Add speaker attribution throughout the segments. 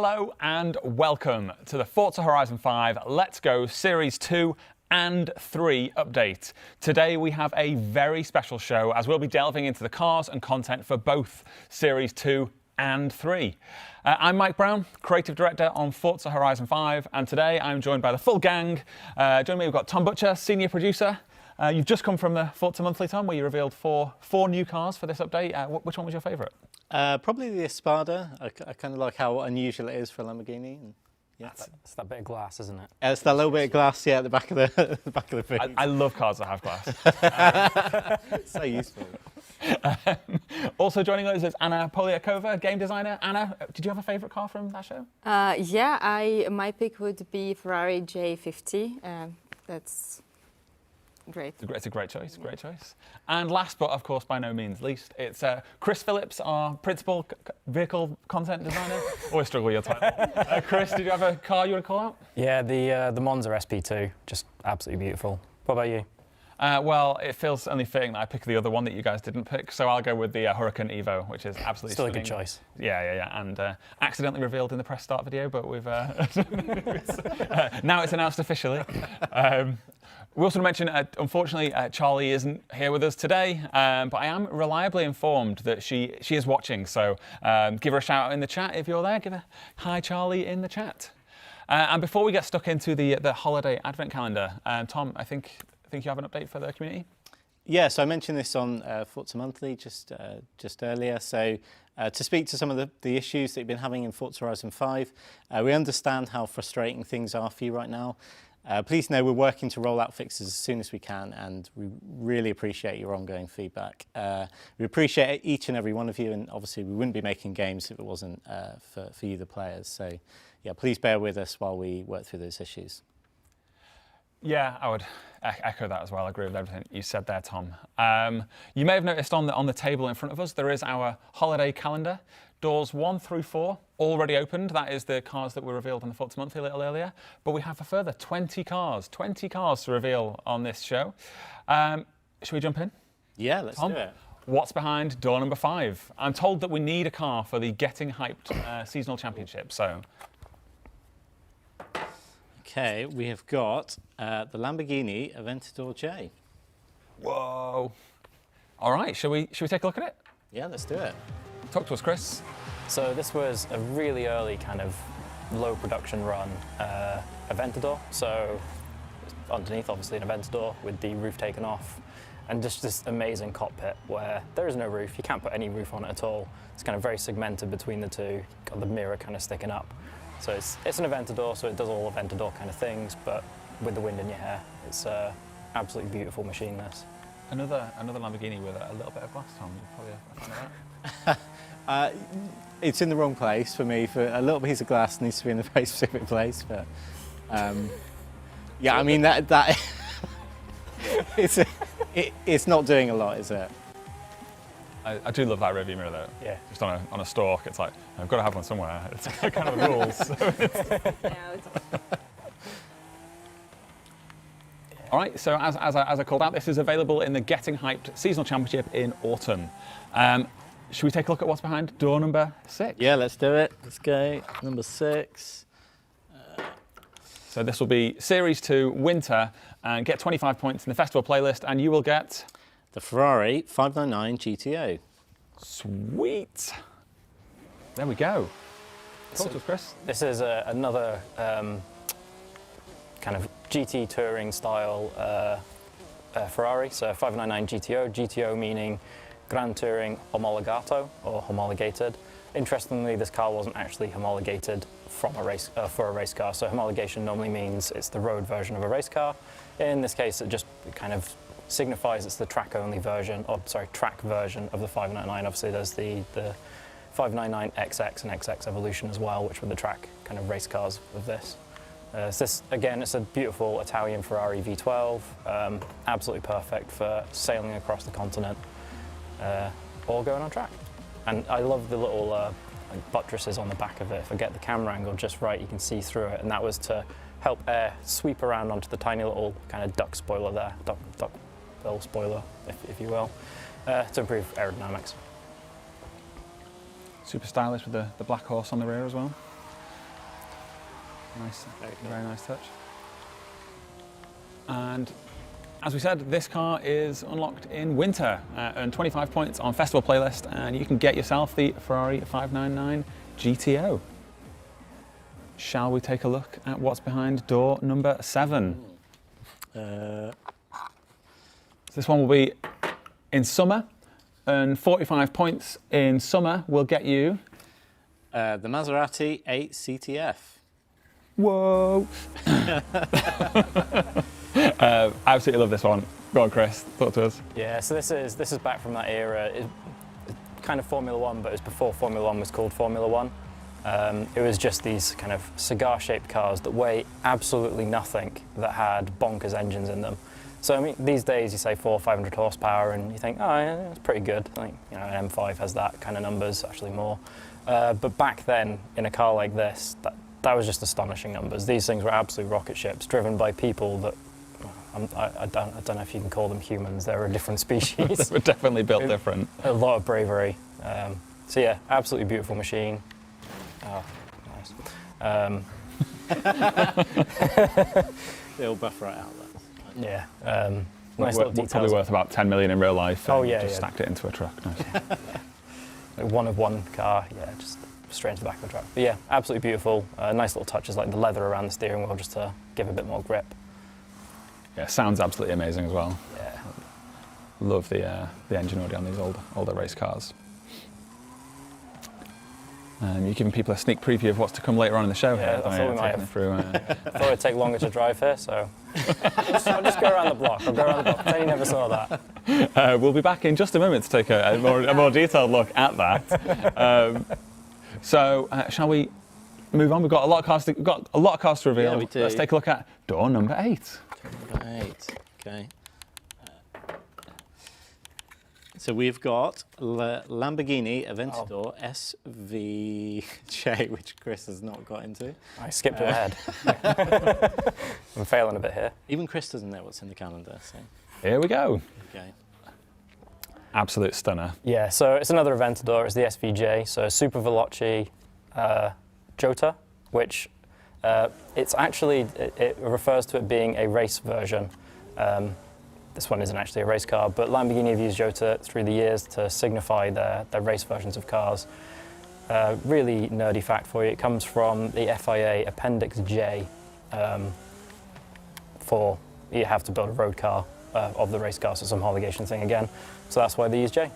Speaker 1: Hello and welcome to the Forza Horizon 5 Let's Go Series 2 and 3 update. Today we have a very special show as we'll be delving into the cars and content for both Series 2 and 3. I'm Mike Brown, Creative Director on Forza Horizon 5, and today I'm joined by the full gang. Joining me we've got Tom Butcher, Senior Producer. You've just come from the Forza Monthly, Tom, where you revealed four new cars for this update. Which one was your favourite?
Speaker 2: Probably the Espada. I kind of like how unusual it is for a Lamborghini. And, yeah.
Speaker 3: It's that bit of glass, isn't it?
Speaker 2: It's that little bit of glass, yeah, at the back of the thing.
Speaker 1: I love cars that have glass.
Speaker 2: It's so useful.
Speaker 1: Also joining us is Anna Poliakova, game designer. Anna, did you have a favourite car from that show?
Speaker 4: Yeah, my pick would be Ferrari J50. That's great.
Speaker 1: It's a great choice, great choice. And last, but of course by no means least, it's Chris Phillips, our principal vehicle content designer. Always struggle with your title. Chris, did you have a car you want to call out?
Speaker 3: Yeah, the Monza SP2, just absolutely beautiful. What about you?
Speaker 1: Well, it feels only fitting that I pick the other one that you guys didn't pick, so I'll go with the Huracan Evo, which is absolutely
Speaker 3: still
Speaker 1: stunning.
Speaker 3: A good choice.
Speaker 1: Yeah, and accidentally revealed in the press start video, but we've now it's announced officially. We also mentioned, unfortunately, Charlie isn't here with us today, but I am reliably informed that she is watching, so give her a shout out in the chat if you're there. Give a hi, Charlie, in the chat. And before we get stuck into the holiday advent calendar, Tom, I think you have an update for the community?
Speaker 2: Yeah, so I mentioned this on Forza Monthly just earlier. So to speak to some of the issues that you've been having in Forza Horizon 5, we understand how frustrating things are for you right now. Please know we're working to roll out fixes as soon as we can, and we really appreciate your ongoing feedback. We appreciate each and every one of you, and obviously we wouldn't be making games if it wasn't for you, the players. So yeah, please bear with us while we work through those issues.
Speaker 1: Yeah, I would echo that as well. I agree with everything you said there, Tom. You may have noticed on the table in front of us, there is our holiday calendar. Doors 1 through 4 already opened. That is the cars that were revealed on the Forza Monthly a little earlier. But we have a further 20 cars to reveal on this show. Should we jump in?
Speaker 2: Yeah, let's do it.
Speaker 1: What's behind door number 5? I'm told that we need a car for the Getting Hyped Seasonal Championship, so...
Speaker 2: Okay, we have got the Lamborghini Aventador J.
Speaker 1: Whoa. All right, shall we take a look at it?
Speaker 2: Yeah, let's do it.
Speaker 1: Talk to us, Chris.
Speaker 3: So this was a really early kind of low production run Aventador. So underneath, obviously, an Aventador with the roof taken off, and just this amazing cockpit where there is no roof. You can't put any roof on it at all. It's kind of very segmented between the two. Got the mirror kind of sticking up. So it's an Aventador, so it does all Aventador kind of things, but with the wind in your hair. It's an absolutely beautiful machine, this.
Speaker 1: Another Lamborghini with a little bit of glass, Tom. You're probably a fan of that.
Speaker 2: It's in the wrong place for me. For a little piece of glass needs to be in a very specific place, but yeah, I mean that it's not doing a lot, is it?
Speaker 1: I do love that rearview mirror though.
Speaker 3: Yeah.
Speaker 1: Just on a stalk, it's like I've got to have one somewhere. It's kind of the rules. So All right. So as I called out, this is available in the Getting Hyped Seasonal Championship in autumn. Should we take a look at what's behind door number 6?
Speaker 2: Yeah, let's do it. Let's go. Number 6.
Speaker 1: So this will be Series 2 Winter, and get 25 points in the festival playlist, and you will get
Speaker 2: the Ferrari 599 GTO.
Speaker 1: Sweet. There we go. Talk to us, Chris.
Speaker 3: This is another kind of GT touring style Ferrari. So 599 GTO. GTO meaning Grand Touring Homologato, or homologated. Interestingly, this car wasn't actually homologated from a race for a race car. So homologation normally means it's the road version of a race car. In this case, it just kind of signifies it's the track-only version, or sorry, track version of the 599. Obviously, there's the 599 XX and XX Evolution as well, which were the track kind of race cars of this. So this, again, it's a beautiful Italian Ferrari V12, absolutely perfect for sailing across the continent. Or going on track. And I love the little like buttresses on the back of it. If I get the camera angle just right, you can see through it, and that was to help air sweep around onto the tiny little kind of duck spoiler there, duck bill spoiler, if you will, to improve aerodynamics.
Speaker 1: Super stylish with the black horse on the rear as well. Nice, very nice touch. And as we said, this car is unlocked in winter. Earn 25 points on Festival Playlist, and you can get yourself the Ferrari 599 GTO. Shall we take a look at what's behind door number 7? So this one will be in summer, and 45 points in summer will get you
Speaker 2: the Maserati 8 CTF.
Speaker 1: Whoa! I absolutely love this one. Go on, Chris, talk to us.
Speaker 3: Yeah, so this is back from that era. It's kind of Formula One, but it was before Formula One was called Formula One. It was just these kind of cigar-shaped cars that weigh absolutely nothing, that had bonkers engines in them. So I mean, these days you say 400 or 500 horsepower, and you think, oh, yeah, that's pretty good. I think an M5 has that kind of numbers, actually more. But back then, in a car like this, that was just astonishing numbers. These things were absolute rocket ships, driven by people that I don't know if you can call them humans. They're a different species.
Speaker 1: They were definitely built different.
Speaker 3: A lot of bravery. So yeah, absolutely beautiful machine. Oh, nice.
Speaker 2: They'll buff right out there.
Speaker 3: Yeah. Nice little details.
Speaker 1: Probably worth about 10 million in real life.
Speaker 3: Oh yeah,
Speaker 1: just stacked it into a truck. Nice.
Speaker 3: Like one of one car. Yeah, just straight into the back of the truck. But yeah, absolutely beautiful. Nice little touches like the leather around the steering wheel just to give a bit more grip.
Speaker 1: Yeah, sounds absolutely amazing as well.
Speaker 3: Yeah.
Speaker 1: Love the engine audio on these older race cars. You're giving people a sneak preview of what's to come later on in the show.
Speaker 3: Yeah,
Speaker 1: here.
Speaker 3: I thought we might have.
Speaker 1: Through,
Speaker 3: I thought it'd take longer to drive here, so I'll just go around the block. I'll go around the block. Pretend you never saw that.
Speaker 1: We'll be back in just a moment to take a more detailed look at that. So shall we move on? We've got a lot of cars to reveal.
Speaker 2: Yeah, we do.
Speaker 1: Let's take a look at door number 8.
Speaker 2: Door number 8. Okay. So we've got Lamborghini Aventador SVJ, which Chris has not got into.
Speaker 3: I skipped ahead. I'm failing a bit here.
Speaker 2: Even Chris doesn't know what's in the calendar. So.
Speaker 1: Here we go.
Speaker 2: Okay.
Speaker 1: Absolute stunner.
Speaker 3: Yeah, so it's another Aventador. It's the SVJ, so Super Veloce Jota, which it's actually, it refers to it being a race version. This one isn't actually a race car, but Lamborghini have used Jota through the years to signify their race versions of cars. Really nerdy fact for you, it comes from the FIA Appendix J for you have to build a road car of the race car, so some homologation thing again. So that's why they use J.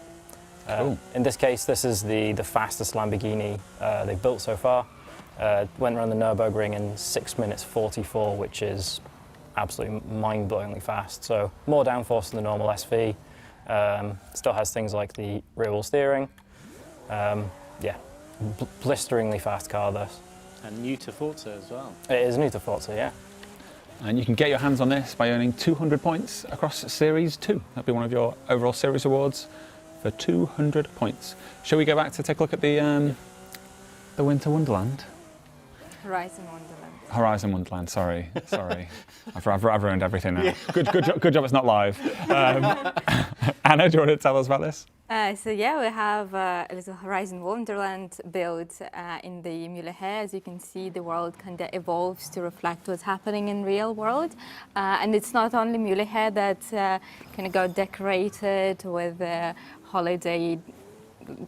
Speaker 1: Cool.
Speaker 3: In this case, this is the fastest Lamborghini they've built so far. Went around the Nürburgring in 6 minutes 44, which is absolutely mind-blowingly fast. So more downforce than the normal SV. Still has things like the rear wheel steering. Yeah, blisteringly fast car this.
Speaker 2: And new to Forza as well.
Speaker 3: It is new to Forza, yeah.
Speaker 1: And you can get your hands on this by earning 200 points across Series 2. That'll be one of your overall series awards for 200 points. Shall we go back to take a look at the Winter Wonderland?
Speaker 4: Horizon Wonderland.
Speaker 1: Horizon Wonderland, sorry. I've ruined everything now. Yeah. Good job it's not live. Anna, do you want to tell us about this?
Speaker 4: So yeah, we have a little Horizon Wonderland built in the Mulehair. As you can see, the world kind of evolves to reflect what's happening in real world. And it's not only Mulehair that kind of got decorated with holiday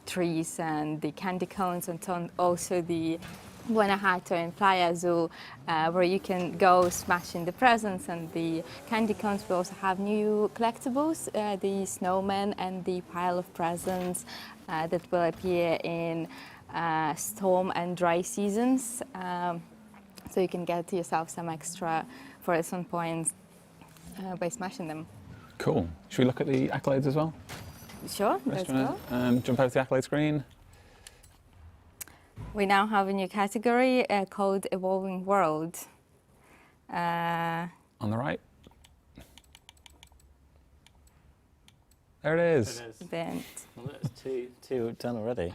Speaker 4: trees and the candy cones, and also the Guanajuato and Playa Zoo, where you can go smashing the presents and the candy cones. We also have new collectibles, the snowman and the pile of presents that will appear in storm and dry seasons. So you can get yourself some extra Horizon points by smashing them.
Speaker 1: Cool. Should we look at the accolades as well?
Speaker 4: Sure, let's go.
Speaker 1: Jump over to the accolade screen.
Speaker 4: We now have a new category called Evolving World.
Speaker 1: On the right. There it is.
Speaker 4: Then,
Speaker 2: Well, that's two done already.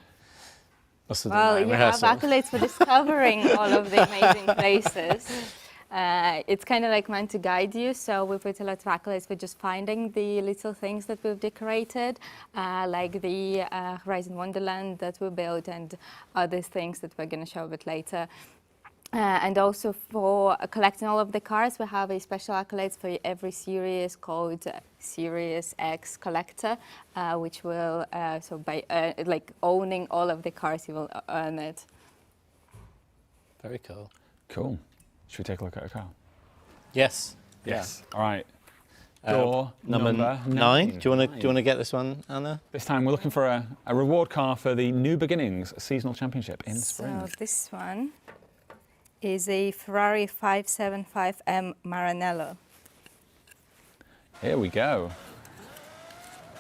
Speaker 4: well, you have accolades for discovering all of the amazing places. It's kind of like meant to guide you, so we put a lot of accolades for just finding the little things that we've decorated, like the Horizon Wonderland that we built and other things that we're going to show a bit later. And also for collecting all of the cars, we have a special accolades for every series called Series X Collector, which will, so by like owning all of the cars, you will earn it.
Speaker 2: Very cool.
Speaker 1: Cool. Should we take a look at a car?
Speaker 2: Yes.
Speaker 1: Yes. All right. Door
Speaker 2: Number 9. Do you want to get this one, Anna?
Speaker 1: This time we're looking for a reward car for the New Beginnings Seasonal Championship in spring.
Speaker 4: So this one is a Ferrari 575M Maranello.
Speaker 1: Here we go.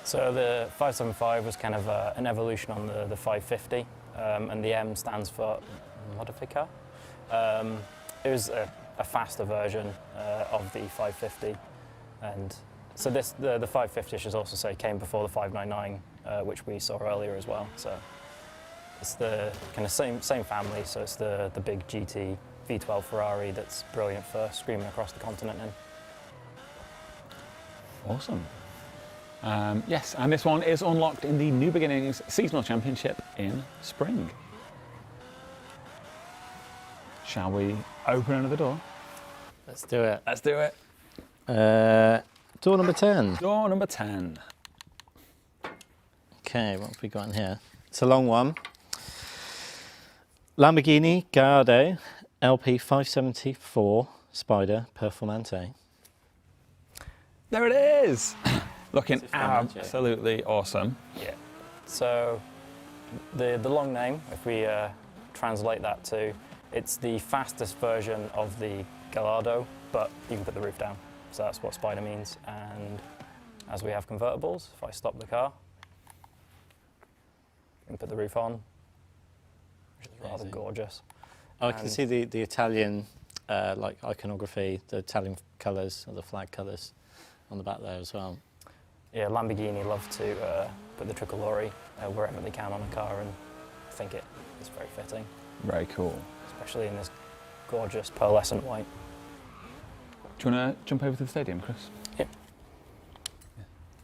Speaker 3: So the 575 was kind of an evolution on the 550, and the M stands for Modificar. It was a faster version of the 550, and so the 550, I should also say, came before the 599, which we saw earlier as well. So it's the kind of same family. So it's the big GT V12 Ferrari that's brilliant for screaming across the continent in.
Speaker 1: Awesome. Yes, and this one is unlocked in the New Beginnings Seasonal Championship in spring. Shall we open another door?
Speaker 2: Let's do it.
Speaker 1: Let's do it.
Speaker 2: Door number 10.
Speaker 1: Door number 10.
Speaker 2: Okay, what have we got in here? It's a long one. Lamborghini Gallardo LP 574 Spider Performante.
Speaker 1: There it is. Looking absolutely awesome.
Speaker 3: Yeah. So the long name, if we translate that to, it's the fastest version of the Gallardo, but you can put the roof down. So that's what Spider means. And as we have convertibles, if I stop the car, you can put the roof on, which is rather gorgeous.
Speaker 2: Oh, I can see the Italian like iconography, the Italian colours, or the flag colours on the back there as well.
Speaker 3: Yeah, Lamborghini love to put the tricolore wherever they can on a car, and I think it is very fitting.
Speaker 1: Very cool.
Speaker 3: Especially in this gorgeous pearlescent white.
Speaker 1: Do you want to jump over to the stadium, Chris?
Speaker 3: Yeah.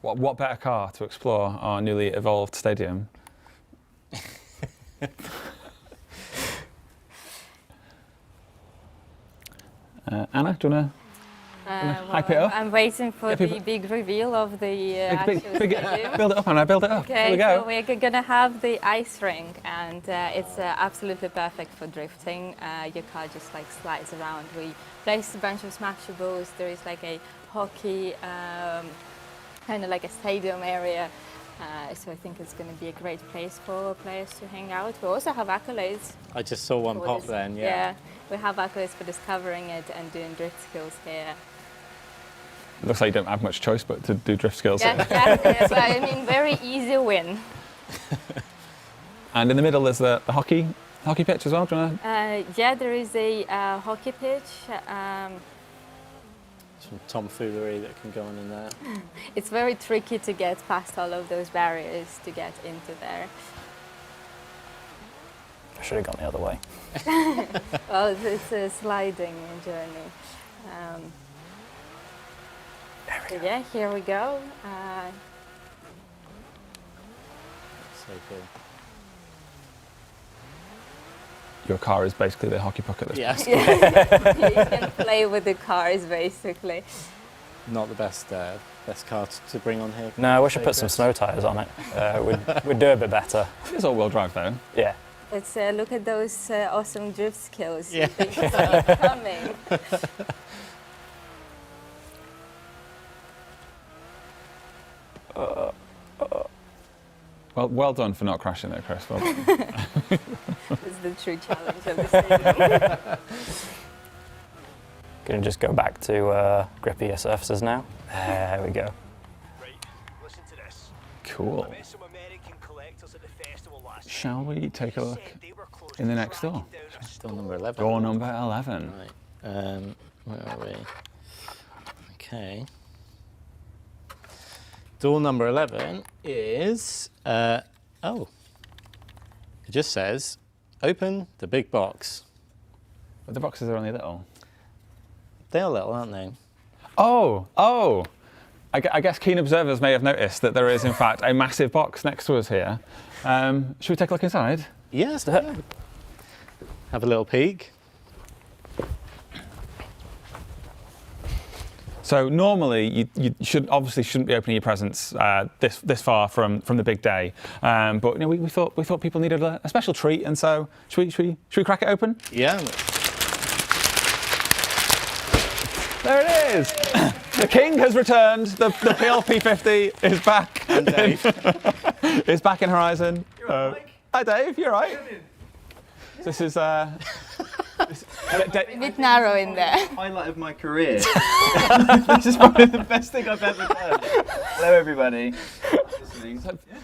Speaker 1: What better car to explore our newly evolved stadium? Anna, do you want to hype it up?
Speaker 4: I'm waiting for
Speaker 1: Yeah,
Speaker 4: the big reveal of the actual stadium.
Speaker 1: build it up, Anna, build it up. Here
Speaker 4: Okay,
Speaker 1: we go.
Speaker 4: so we're going to have the ice rink, and it's absolutely perfect for drifting. Your car just like slides around. We placed a bunch of smashables. There is like a hockey, kind of like a stadium area. So I think it's going to be a great place for players to hang out. We also have accolades.
Speaker 2: I just saw one pop then, yeah.
Speaker 4: We have accolades for discovering it and doing drift skills here.
Speaker 1: Looks like you don't have much choice but to do drift skills.
Speaker 4: Yes, I mean, very easy win.
Speaker 1: And in the middle there's the hockey pitch as well. Do you want to?
Speaker 4: Yeah, there is a hockey pitch.
Speaker 2: Some tomfoolery that can go on in there.
Speaker 4: It's very tricky to get past all of those barriers to get into there.
Speaker 3: I should have gone the other way.
Speaker 4: Well, it's a sliding journey. So yeah, here we go.
Speaker 2: So cool.
Speaker 1: Your car is basically the hockey puck at this point.
Speaker 2: Yes.
Speaker 4: You can play with the cars basically.
Speaker 2: Not the best car to bring on here.
Speaker 3: No, we should put some snow tyres on it. We'd do a bit better.
Speaker 1: It's all-wheel drive though.
Speaker 3: Yeah.
Speaker 4: Let's look at those awesome drift skills.
Speaker 2: Yeah.
Speaker 4: You can see it coming.
Speaker 1: Well done for not crashing there, Chris. Well done.
Speaker 4: It's the true challenge of the stadium.
Speaker 3: Gonna just go back to grippier surfaces now. There we go.
Speaker 5: Right, listen to this.
Speaker 1: Cool.
Speaker 5: I met some American collectors at the festival last
Speaker 1: Shall we take a
Speaker 5: night.
Speaker 1: look
Speaker 5: Said they were close
Speaker 1: in the
Speaker 5: to
Speaker 1: next door?
Speaker 5: tracking down a
Speaker 2: Door
Speaker 5: stolen
Speaker 2: number 11.
Speaker 1: Door number 11.
Speaker 2: Right. Where are we? Okay. Door number 11 is, it just says, open the big box.
Speaker 1: But the boxes are only little.
Speaker 2: They are little, aren't they?
Speaker 1: Oh! I guess keen observers may have noticed that there is, in fact, a massive box next to us here. Should we take a look inside?
Speaker 2: Yes. Have a little peek.
Speaker 1: So normally you shouldn't be opening your presents this far from the big day, but we thought people needed a special treat, and so should we crack it open?
Speaker 2: Yeah.
Speaker 1: There it is. The king has returned. The PLP50 is back.
Speaker 2: And Dave.
Speaker 1: Is back in Horizon.
Speaker 6: You're right, Mike.
Speaker 1: Hi Dave, you're right. This is
Speaker 4: A bit narrow in there.
Speaker 6: Highlight of my career. This is probably the best thing I've ever done. Hello, everybody.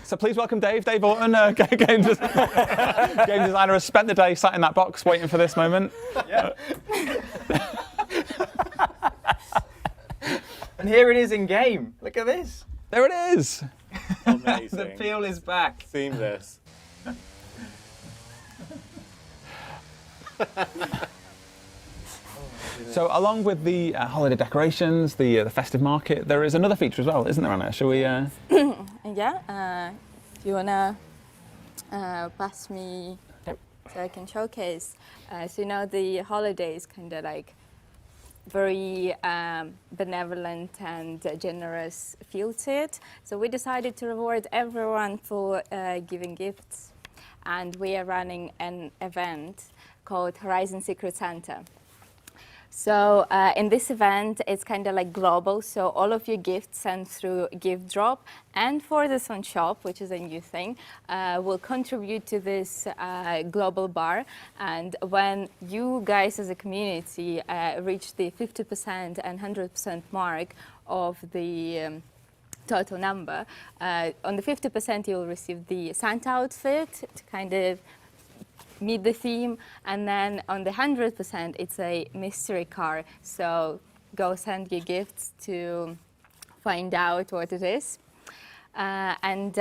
Speaker 1: So please welcome Dave. Dave Orton, game designer, has spent the day sat in that box waiting for this moment.
Speaker 6: Yeah. And here it is in game. Look at this.
Speaker 1: There it is.
Speaker 2: Amazing.
Speaker 6: The peel is back.
Speaker 2: Seamless.
Speaker 1: So along with the holiday decorations, the festive market, there is another feature as well, isn't there, Anna? Shall we?
Speaker 4: Yeah. Do you wanna pass me so I can showcase? So the holidays kind of like very benevolent and generous feel to it. So we decided to reward everyone for giving gifts, and we are running an event called Horizon Secret Santa. So in this event, it's kind of like global. So all of your gifts sent through gift drop and for the Sun Shop, which is a new thing, will contribute to this global bar. And when you guys as a community reach the 50% and 100% mark of the total number, on the 50% you'll receive the Santa outfit to kind of meet the theme, and then on the 100% it's a mystery car, so go send your gifts to find out what it is. And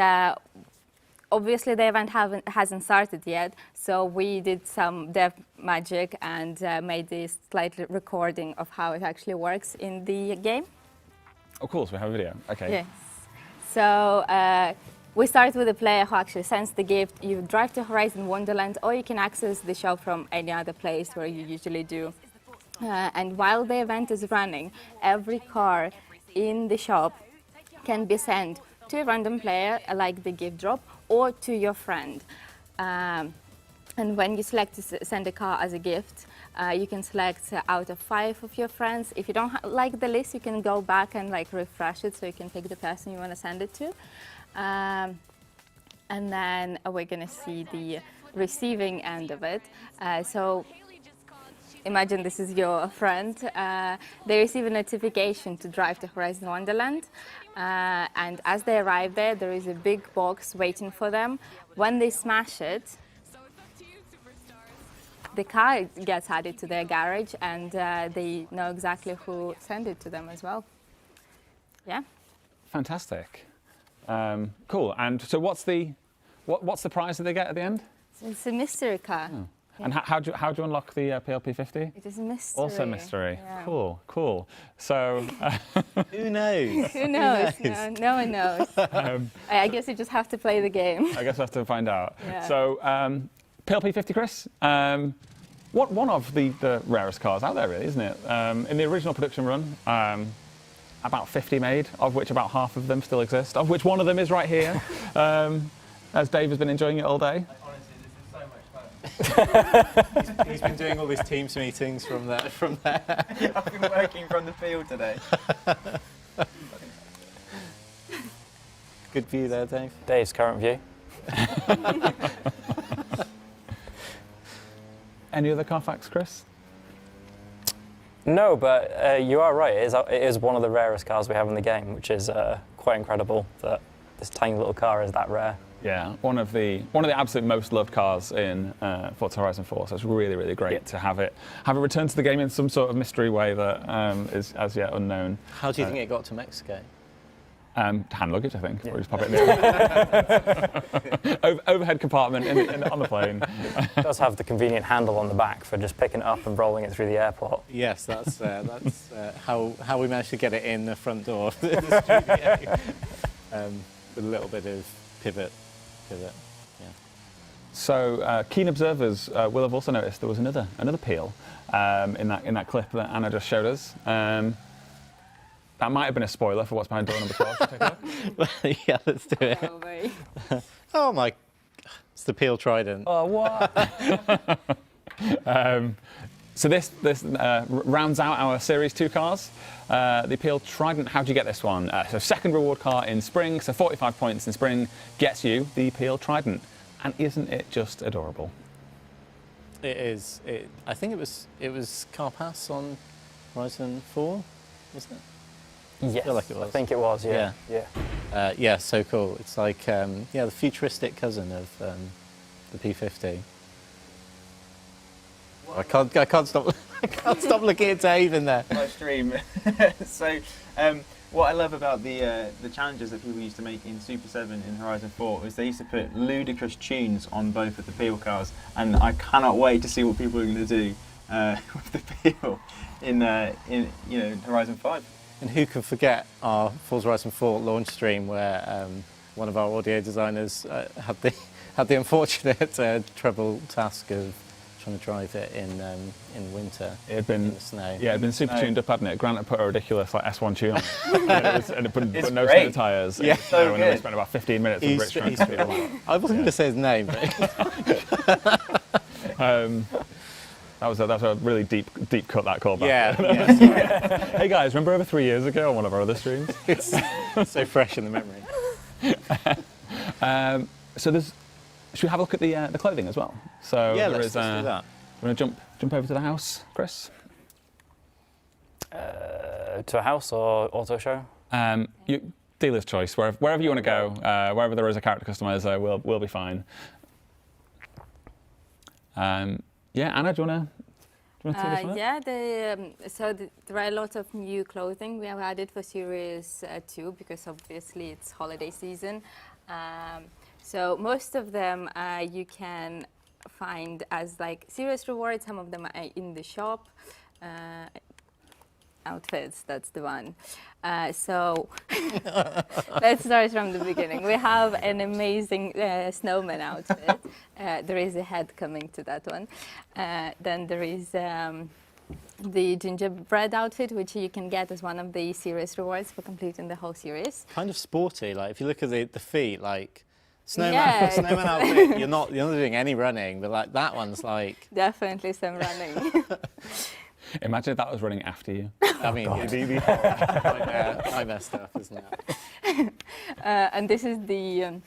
Speaker 4: obviously the event hasn't started yet, so we did some dev magic and made this slight recording of how it actually works in the game.
Speaker 1: Of course, we have a video. Okay.
Speaker 4: Yes. So we start with a player who actually sends the gift. You drive to Horizon Wonderland, or you can access the shop from any other place where you usually do. And while the event is running, every car in the shop can be sent to a random player, like the gift drop, or to your friend. And when you select to send a car as a gift, you can select out of 5 of your friends. If you don't like the list, you can go back and refresh it, so you can pick the person you want to send it to. And then we're going to see the receiving end of it. So imagine this is your friend. They receive a notification to drive to Horizon Wonderland. And as they arrive there, there is a big box waiting for them. When they smash it, the car gets added to their garage, and they know exactly who sent it to them as well. Yeah.
Speaker 1: Fantastic. Cool. And so what's the prize that they get at the end?
Speaker 4: It's a mystery car.
Speaker 1: Oh. Yeah. And how do you unlock the PLP50?
Speaker 4: It is a mystery.
Speaker 1: Also mystery.
Speaker 4: Yeah.
Speaker 1: Cool. So
Speaker 2: Who knows?
Speaker 4: Who knows? No one knows. I guess you just have to play the game.
Speaker 1: I guess we'll have to find out.
Speaker 4: Yeah.
Speaker 1: So PLP50, Chris. One of the rarest cars out there, really, isn't it? In the original production run, about 50 made, of which about half of them still exist, of which one of them is right here, as Dave has been enjoying it all day.
Speaker 6: Honestly, this is so much fun.
Speaker 2: He's been doing all his Teams meetings from there.
Speaker 6: Yeah, I've been working from the field today.
Speaker 2: Good view there, Dave.
Speaker 3: Dave's current view.
Speaker 1: Any other car facts, Chris?
Speaker 3: No, but you are right. It is one of the rarest cars we have in the game, which is quite incredible that this tiny little car is that rare.
Speaker 1: Yeah, one of the absolute most loved cars in Forza Horizon 4. So it's really great to have it return to the game in some sort of mystery way that is as yet unknown.
Speaker 2: How do you think it got to Mexico?
Speaker 1: Hand luggage, I think. Or just pop it in the overhead compartment on the plane.
Speaker 3: It does have the convenient handle on the back for just picking it up and rolling it through the airport.
Speaker 2: Yes, that's how we managed to get it in the front door of the studio. With a little bit of pivot. Yeah.
Speaker 1: So keen observers will have also noticed there was another peel in that clip that Anna just showed us. That might have been a spoiler for what's behind door number 12. Take a look.
Speaker 2: Yeah, let's do it.
Speaker 4: Probably.
Speaker 2: Oh my, it's the Peel Trident.
Speaker 1: Oh, what? So this rounds out our Series 2 cars. The Peel Trident, how'd you get this one? So second reward car in spring, so 45 points in spring gets you the Peel Trident. And isn't it just adorable?
Speaker 2: It is. I think it was Car Pass on Horizon 4, wasn't it?
Speaker 3: Yes,
Speaker 2: feel like it was.
Speaker 3: I think it was, yeah.
Speaker 2: Yeah, so cool. It's like the futuristic cousin of the P50. I can't stop. I can't stop looking at Dave in there.
Speaker 6: Live stream. So, what I love about the challenges that people used to make in Super 7 in Horizon 4 is they used to put ludicrous tunes on both of the Peel cars, and I cannot wait to see what people are going to do with the Peel in Horizon 5.
Speaker 2: And who can forget our Forza Horizon 4 launch stream where one of our audio designers had the unfortunate treble task of trying to drive it in winter.
Speaker 1: It had been
Speaker 2: in the snow.
Speaker 1: Yeah, it had been super tuned up, hadn't it? Grant had put a ridiculous S1 tune on it, and it put no
Speaker 6: great.
Speaker 1: tyres.
Speaker 2: Yeah,
Speaker 6: so
Speaker 1: and then we
Speaker 6: good.
Speaker 1: spent about 15 minutes with Rich trying to speed it up.
Speaker 2: I wasn't going to say his name, but
Speaker 1: That was a really deep cut, that callback.
Speaker 2: yeah,
Speaker 1: Hey guys, remember over 3 years ago on one of our other streams?
Speaker 2: it's so fresh in the memory.
Speaker 1: So should we have a look at the clothing as well? So
Speaker 2: Yeah,
Speaker 1: there
Speaker 2: let's
Speaker 1: is,
Speaker 2: do that.
Speaker 1: We're going to jump over to the house, Chris.
Speaker 3: To a house or auto show?
Speaker 1: Dealer's choice, wherever you want to go, wherever there is a character customizer, we'll be fine. Yeah, Anna, do you want to take this one?
Speaker 4: Yeah, there are a lot of new clothing we have added for Series 2 because obviously it's holiday season. So most of them you can find as like Series rewards. Some of them are in the shop. Outfits, that's the one. So let's start from the beginning. We have an amazing snowman outfit. There is a head coming to that one. Then there is the gingerbread outfit, which you can get as one of the series rewards for completing the whole series.
Speaker 2: Kind of sporty. Like if you look at the feet, like snowman,
Speaker 4: Yeah.
Speaker 2: snowman outfit. You're not doing any running, but like that one's like.
Speaker 4: Definitely some running.
Speaker 1: Imagine if that was running after you.
Speaker 2: I mean, nightmare stuff, isn't it?
Speaker 4: And this is the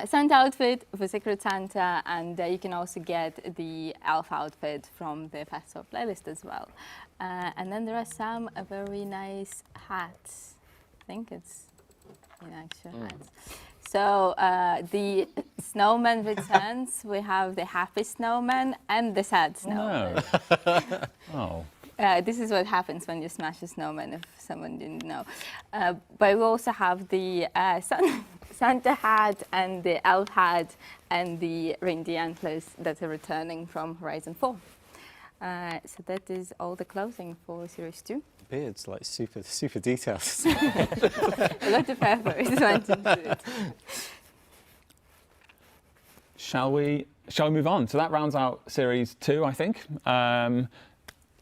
Speaker 4: Santa outfit for Secret Santa, and you can also get the elf outfit from the festival playlist as well. And then there are some very nice hats. I think it's actual hats. So the snowman returns. We have the happy snowman and the sad snowman.
Speaker 1: No. Oh.
Speaker 4: This is what happens when you smash a snowman, if someone didn't know. But we also have the Santa hat and the elf hat and the reindeer antlers that are returning from Horizon 4. So that is all the clothing for Series 2.
Speaker 2: Beard's like super detailed.
Speaker 4: A lot of effort is went into it.
Speaker 1: Shall we move on? So that rounds out Series 2, I think.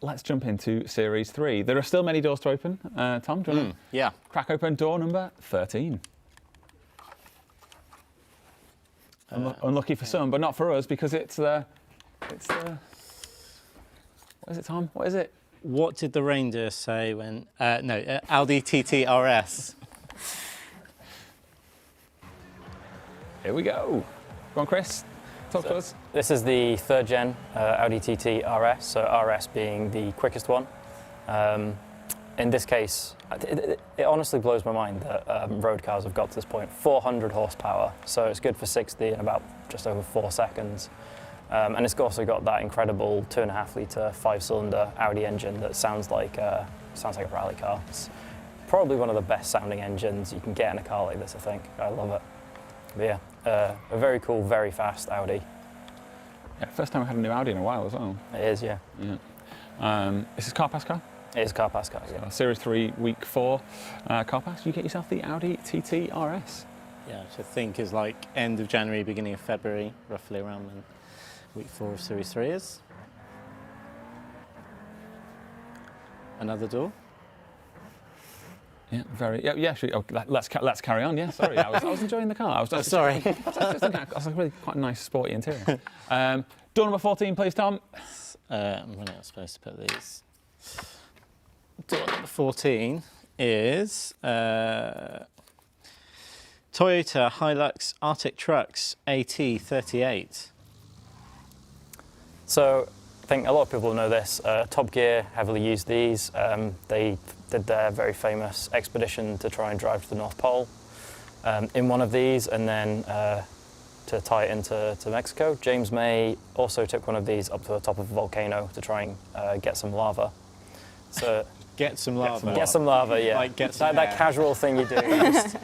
Speaker 1: Let's jump into Series 3. There are still many doors to open. Tom, do you want to crack open door number 13? Unlucky for some, but not for us, because it's the... What is it, Tom? What is it?
Speaker 2: What did the reindeer say when... Audi TT RS.
Speaker 1: Here we go. Go on, Chris. Talk to us.
Speaker 3: This is the third gen Audi TT RS, so RS being the quickest one. In this case, it honestly blows my mind that road cars have got to this point. 400 horsepower, so it's good for 60 in about just over 4 seconds. And it's also got that incredible 2.5 litre 5-cylinder Audi engine that sounds like a rally car. It's probably one of the best sounding engines you can get in a car like this, I think. I love it. But yeah, a very cool, very fast Audi.
Speaker 1: Yeah, first time I had a new Audi in a while as well.
Speaker 3: It is, yeah.
Speaker 1: This is Car Pass car?
Speaker 3: It is Car Pass car, yeah.
Speaker 1: Series 3, Week 4, Car Pass. You get yourself the Audi TT RS.
Speaker 2: Yeah, which I think is like end of January, beginning of February, roughly around when Week 4 of Series 3 is. Another door.
Speaker 1: Yeah, very. Yeah. Sure. Oh, let's carry on. Yeah, sorry, I was enjoying the car. I was just,
Speaker 2: sorry.
Speaker 1: I was just looking at, it was like really quite a nice sporty interior. Door number 14, please, Tom.
Speaker 2: I'm not supposed to put these. Door number 14 is Toyota Hilux Arctic Trucks AT38.
Speaker 3: So I think a lot of people know this. Top Gear heavily used these. They did their very famous expedition to try and drive to the North Pole in one of these, and then to tie it into Mexico. James May also took one of these up to the top of a volcano to try and get some lava. So
Speaker 2: Get some lava.
Speaker 3: get some lava, yeah.
Speaker 2: Like get some
Speaker 3: that
Speaker 2: air.
Speaker 3: casual thing you do. It's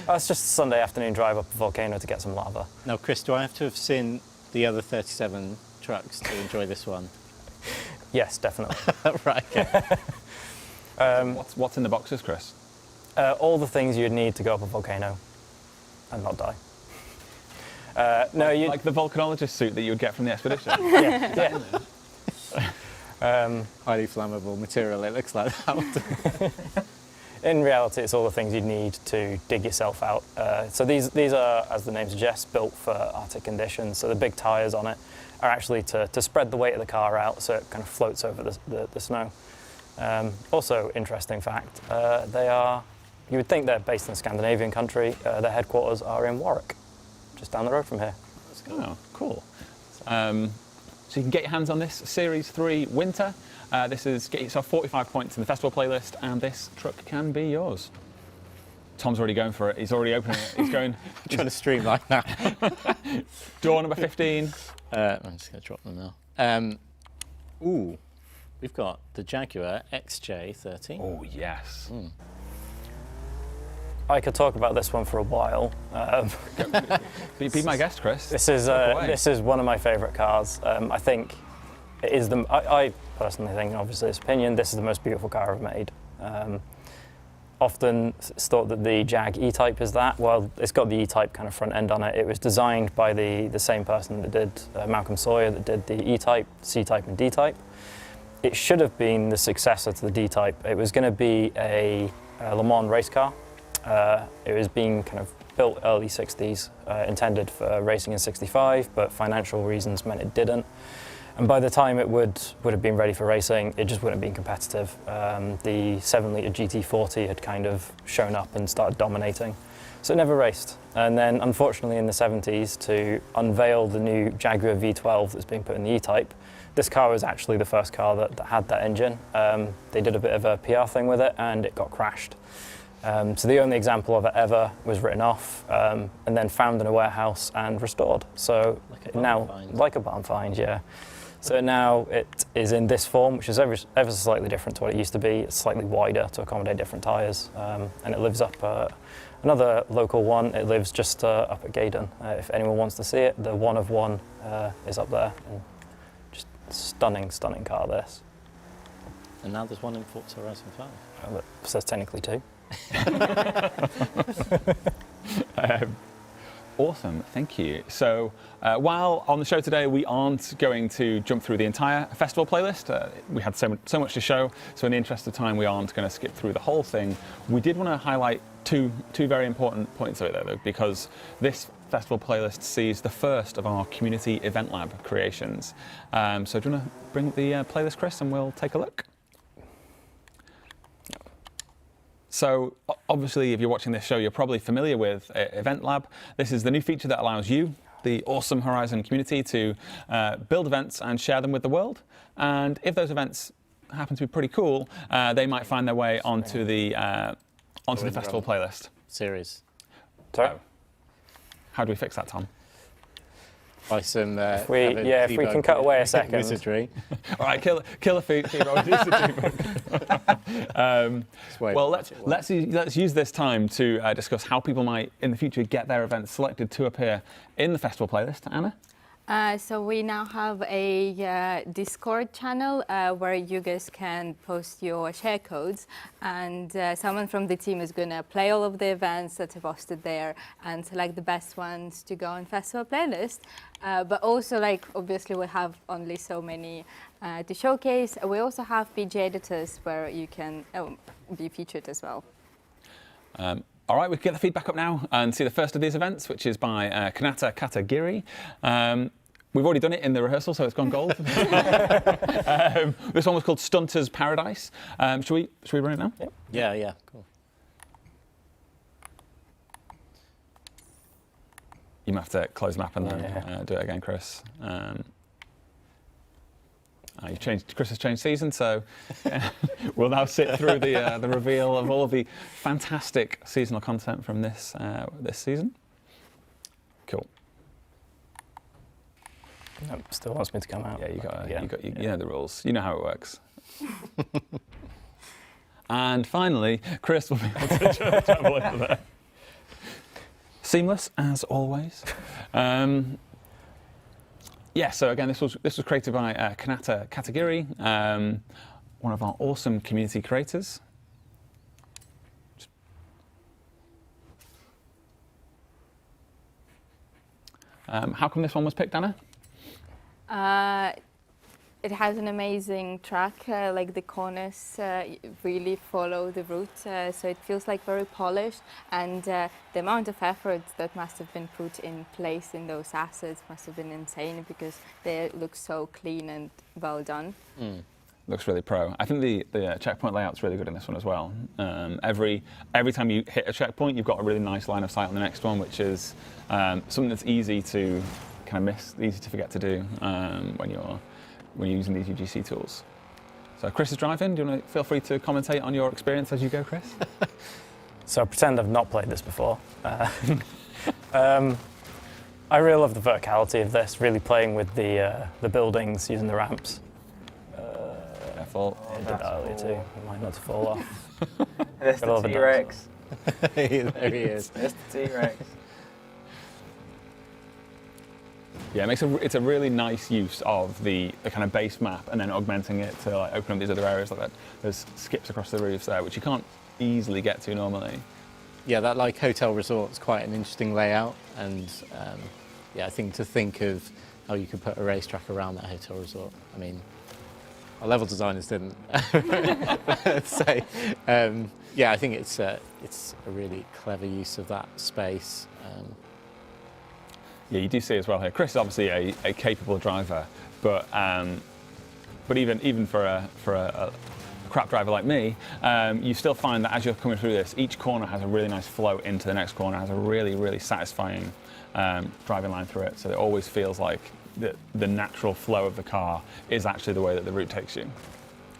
Speaker 3: just a Sunday afternoon drive up a volcano to get some lava.
Speaker 2: Now, Chris, do I have to have seen the other 37 trucks to enjoy this one?
Speaker 3: Yes, definitely.
Speaker 2: Right. Okay.
Speaker 1: What's in the boxes, Chris?
Speaker 3: All the things you'd need to go up a volcano and not die. No, you
Speaker 1: Like the volcanologist suit that you would get from the expedition.
Speaker 3: yeah.
Speaker 2: Highly flammable material. It looks like that.
Speaker 3: In reality, it's all the things you'd need to dig yourself out. So these are, as the name suggests, built for Arctic conditions. So the big tyres on it are actually to spread the weight of the car out so it kind of floats over the snow. Also, interesting fact, you would think they're based in a Scandinavian country. Their headquarters are in Warwick, just down the road from here.
Speaker 1: Oh, cool. So you can get your hands on this Series 3 Winter. This is get yourself 45 points in the festival playlist, and this truck can be yours. Tom's already going for it. He's already opening it. He's going.
Speaker 2: Trying to streamline that.
Speaker 1: Door number 15.
Speaker 2: I'm just going to drop them now. Ooh, we've got the Jaguar XJ20.
Speaker 1: Oh yes.
Speaker 3: I could talk about this one for a while.
Speaker 1: Be my guest, Chris.
Speaker 3: This is one of my favourite cars. I think it is I personally think, obviously this opinion, this is the most beautiful car ever made. Often it's thought that the Jag E-Type is that. Well, it's got the E-Type kind of front end on it. It was designed by the same person that did Malcolm Sawyer, that did the E-Type, C-Type and D-Type. It should have been the successor to the D-Type. It was going to be a Le Mans race car. It was being kind of built early 60s, intended for racing in 65, but financial reasons meant it didn't. And by the time it would have been ready for racing, it just wouldn't have been competitive. The 7-litre GT40 had kind of shown up and started dominating. So it never raced. And then unfortunately in the 70s, to unveil the new Jaguar V12 that's being put in the E-Type, this car was actually the first car that had that engine. They did a bit of a PR thing with it and it got crashed. So the only example of it ever was written off and then found in a warehouse and restored. So like a barn find, yeah. So now it is in this form, which is ever so slightly different to what it used to be. It's slightly wider to accommodate different tyres, and it lives up another local one. It lives just up at Gaydon. If anyone wants to see it, the one of one is up there. And just stunning car, this.
Speaker 2: And now there's one in Forza Horizon 5.
Speaker 3: So there's technically two.
Speaker 1: Awesome, thank you. So while on the show today, we aren't going to jump through the entire festival playlist. We had so much to show, so in the interest of time, we aren't going to skip through the whole thing. We did want to highlight two very important points of it, though, because this festival playlist sees the first of our community event lab creations. So do you want to bring up the playlist, Chris, and we'll take a look? So obviously, if you're watching this show, you're probably familiar with Event Lab. This is the new feature that allows you, the awesome Horizon community, to build events and share them with the world. And if those events happen to be pretty cool, they might find their way onto the festival playlist.
Speaker 2: Series.
Speaker 3: Sorry?
Speaker 1: How do we fix that, Tom?
Speaker 2: By some.
Speaker 3: If we can cut away a second.
Speaker 2: Wizardry.
Speaker 1: All right, kill a feet. Well, let's use this time to discuss how people might in the future get their events selected to appear in the festival playlist. Anna?
Speaker 4: So we now have a Discord channel where you guys can post your share codes, and someone from the team is going to play all of the events that are posted there and select the best ones to go on festival playlist. But also, obviously, we have only so many to showcase. We also have PG editors where you can be featured as well.
Speaker 1: All right, we can get the feedback up now and see the first of these events, which is by Kanata Katagiri. We've already done it in the rehearsal, so it's gone gold. This one was called Stunter's Paradise. Should we run it now?
Speaker 2: Yeah, cool.
Speaker 1: You might have to close the map and then do it again, Chris. Chris has changed season, so we'll now sit through the reveal of all of the fantastic seasonal content from this season. Cool.
Speaker 3: Nope, still wants me to come out.
Speaker 1: Yeah, you know the rules. You know how it works. And finally, Chris will be able to travel into there. Seamless as always. So again, this was created by Kanata Katagiri, one of our awesome community creators. How come this one was picked, Anna?
Speaker 4: It has an amazing track, like the corners really follow the route, so it feels like very polished, and the amount of effort that must have been put in place in those assets must have been insane, because they look so clean and well done.
Speaker 1: Looks really pro. I think the checkpoint layout's really good in this one as well. Every time you hit a checkpoint, you've got a really nice line of sight on the next one, which is something that's easy to kind of miss, easy to forget to do when you're using these UGC tools. So Chris is driving. Do you want to feel free to commentate on your experience as you go, Chris?
Speaker 3: So pretend I've not played this before. I really love the verticality of this, really playing with the buildings, using the ramps.
Speaker 1: Careful.
Speaker 3: It did that earlier too. It might not fall off.
Speaker 6: There's the T-Rex.
Speaker 2: There he is.
Speaker 6: There's the T-Rex.
Speaker 1: Yeah, it's a really nice use of the kind of base map and then augmenting it to like open up these other areas like that. There's skips across the roofs there, which you can't easily get to normally.
Speaker 2: Yeah, that like hotel resort's quite an interesting layout, and I think to think of how you could put a racetrack around that hotel resort. I mean, our level designers didn't. So, I think it's a really clever use of that space.
Speaker 1: Yeah, you do see as well here. Chris is obviously a capable driver, but even for a crap driver like me, you still find that as you're coming through this, each corner has a really nice flow into the next corner, has a really, really satisfying driving line through it. So it always feels like the natural flow of the car is actually the way that the route takes you.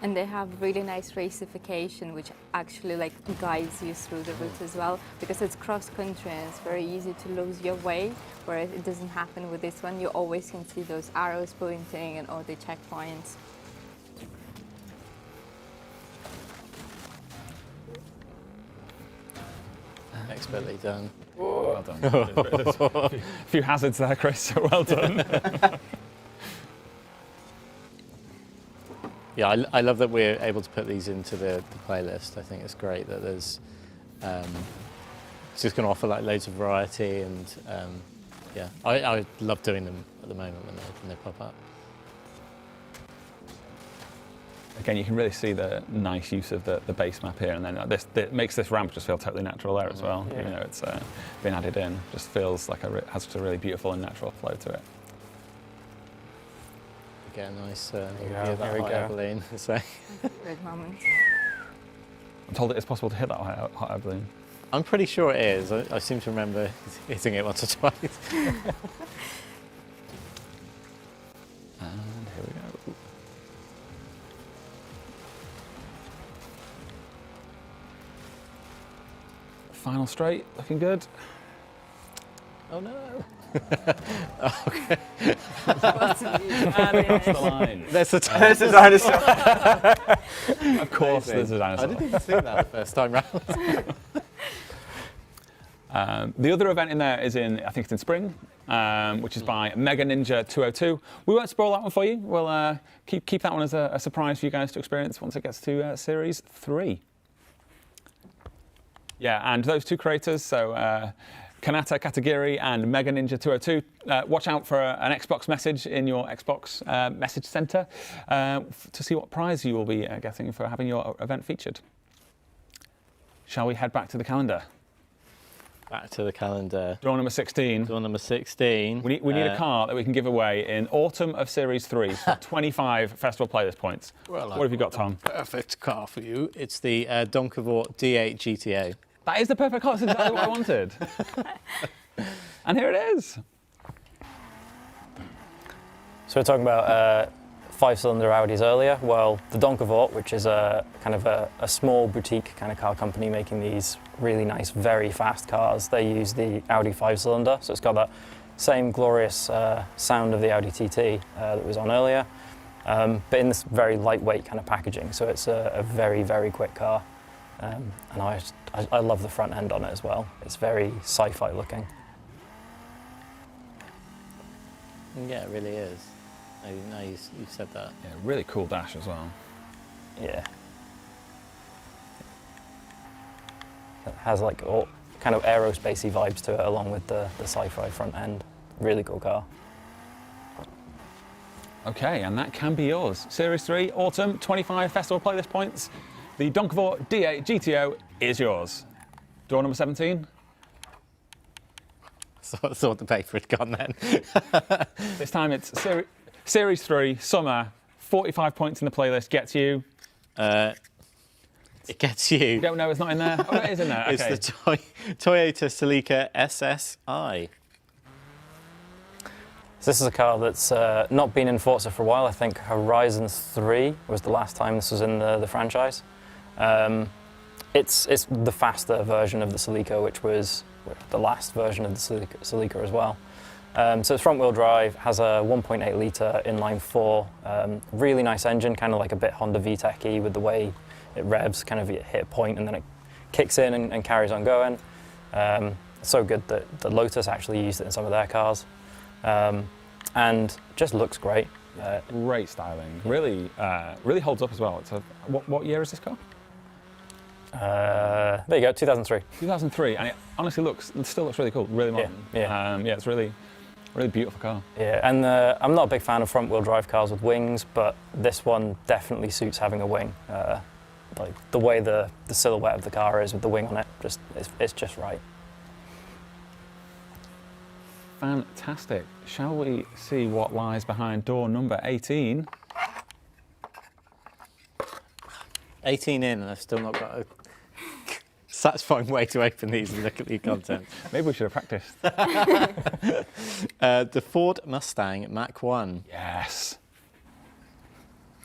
Speaker 4: And they have really nice racification, which actually like guides you through the route as well, because it's cross-country and it's very easy to lose your way, whereas it doesn't happen with this one. You always can see those arrows pointing and all the checkpoints.
Speaker 2: Expertly done.
Speaker 1: Well done. There's a few hazards there, Chris, so well done.
Speaker 2: Yeah, I love that we're able to put these into the playlist. I think it's great that there's it's just going to offer like loads of variety, and I love doing them at the moment when they pop up.
Speaker 1: Again, you can really see the nice use of the base map here, and then it makes this ramp just feel totally natural there as well.
Speaker 3: Yeah.
Speaker 1: You know, it's been added in. Just feels like has just a really beautiful and natural flow to it.
Speaker 2: Get a nice
Speaker 3: There
Speaker 2: view of that hot air balloon. So.
Speaker 4: Great moment.
Speaker 1: I'm told it is possible to hit that hot air balloon.
Speaker 2: I'm pretty sure it is. I seem to remember hitting it once or twice.
Speaker 1: And here we go. Final straight, looking good.
Speaker 2: Oh no!
Speaker 1: And across the line.
Speaker 2: There's the
Speaker 6: dinosaur.
Speaker 1: Of course, there's a dinosaur.
Speaker 2: I didn't even see that the first time round.
Speaker 1: The other event in there is I think it's in spring, which is by Mega Ninja 202. We won't spoil that one for you. We'll keep that one as a surprise for you guys to experience once it gets to Series 3. Yeah, and those two creators, so Kanata Katagiri and Mega Ninja 202, watch out for an Xbox message in your Xbox message center to see what prize you will be getting for having your event featured. shall we head back to the calendar?
Speaker 2: Back to the calendar.
Speaker 1: Door number 16.
Speaker 2: Door number 16.
Speaker 1: We need a car that we can give away in autumn of Series 3 for 25 festival playlist points.
Speaker 2: Well,
Speaker 1: what have you got, Tom?
Speaker 2: Perfect car for you. It's the Donkavort D8 GTO.
Speaker 1: That is the perfect car. That's exactly what I wanted. And here it is.
Speaker 3: So we're talking about 5-cylinder Audis earlier. Well, the Donkavort, which is a kind of a small boutique kind of car company making these really nice, very fast cars. They use the Audi 5-cylinder, so it's got that same glorious sound of the Audi TT that was on earlier, but in this very lightweight kind of packaging. So it's a very, very quick car, and I love the front end on it as well. It's very sci-fi looking.
Speaker 2: Yeah, it really is. No, you've said that.
Speaker 1: Yeah, really cool dash as well.
Speaker 3: Yeah. It has like all kind of aerospacey vibes to it, along with the sci-fi front end. Really cool car.
Speaker 1: Okay, and that can be yours. Series 3, autumn, 25 festival playlist points. The Donkavort D8 GTO is yours. Door number 17.
Speaker 2: So I thought the paper had gone then.
Speaker 1: This time it's Series 3, summer, 45 points in the playlist gets you.
Speaker 2: It gets you.
Speaker 1: You don't know it's not in there? Oh, it is in there. Okay.
Speaker 2: It's the Toyota Celica SSi.
Speaker 3: So this is a car that's not been in Forza for a while. I think Horizon 3 was the last time this was in the franchise. It's the faster version of the Celica, which was the last version of the Celica as well. So it's front-wheel drive, has a 1.8 litre inline-4, really nice engine, kind of like a bit Honda VTEC-y with the way it revs, kind of you hit a point and then it kicks in and carries on going. So good that the Lotus actually used it in some of their cars. And just looks great.
Speaker 1: Great styling, really holds up as well. It's what year is this car?
Speaker 3: There you go, 2003.
Speaker 1: 2003, and it honestly still looks really cool, really modern.
Speaker 3: Yeah.
Speaker 1: Yeah, it's really beautiful car.
Speaker 3: Yeah, and I'm not a big fan of front-wheel drive cars with wings, but this one definitely suits having a wing. Like the way the silhouette of the car is with the wing on it, it's just right.
Speaker 1: Fantastic. Shall we see what lies behind door number 18?
Speaker 2: 18 in, and I've still not got a satisfying way to open these and look at the content.
Speaker 1: Maybe we should have practiced.
Speaker 2: The Ford Mustang Mach 1.
Speaker 1: Yes.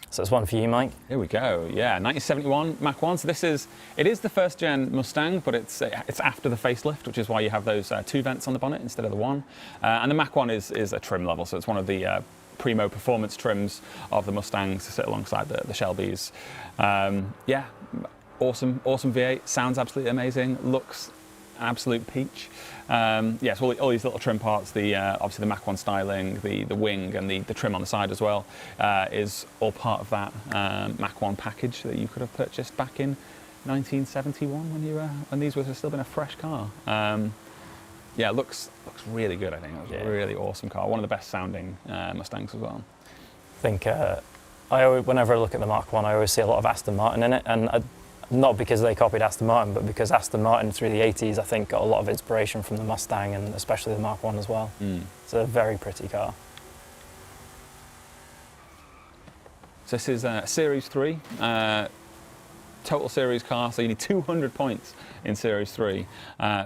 Speaker 3: So it's one for you, Mike.
Speaker 1: Here we go. Yeah, 1971 Mach 1. So it is the first gen Mustang, but it's after the facelift, which is why you have those 2 vents on the bonnet instead of the 1. And the Mach 1 is a trim level, so it's one of the primo performance trims of the Mustangs to sit alongside the Shelbys. Yeah, awesome V8. Sounds absolutely amazing. Looks an absolute peach. Yes, all these little trim parts, obviously the Mach 1 styling, the wing and the trim on the side as well, is all part of that Mach 1 package that you could have purchased back in 1971 when these would have still been a fresh car. Yeah, it looks really good, I think. It was a really awesome car. One of the best sounding Mustangs as well.
Speaker 3: I think whenever I look at the Mach 1, I always see a lot of Aston Martin in it, and not because they copied Aston Martin, but because Aston Martin through the 80s, I think, got a lot of inspiration from the Mustang and especially the Mach 1 as well. It's a very pretty car.
Speaker 1: So this is Series 3, total series car, so you need 200 points in Series 3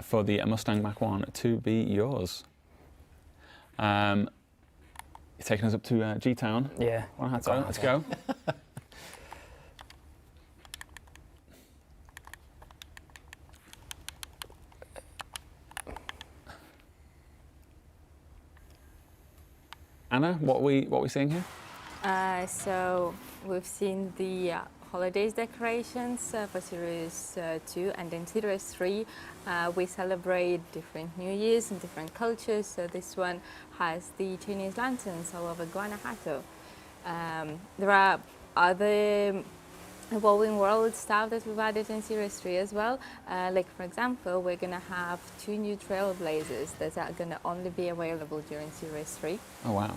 Speaker 1: for the Mustang Mach 1 to be yours. You're taking us up to G-Town.
Speaker 3: Yeah.
Speaker 1: Let's go. Anna, what are we seeing here?
Speaker 4: So we've seen the holidays decorations for Series 2, and in Series 3 we celebrate different New Years and different cultures. So this one has the Chinese lanterns all over Guanajuato. There are other evolving world stuff that we've added in Series 3 as well. Like for example, we're going to have 2 new trailblazers that are going to only be available during Series 3.
Speaker 1: Oh wow.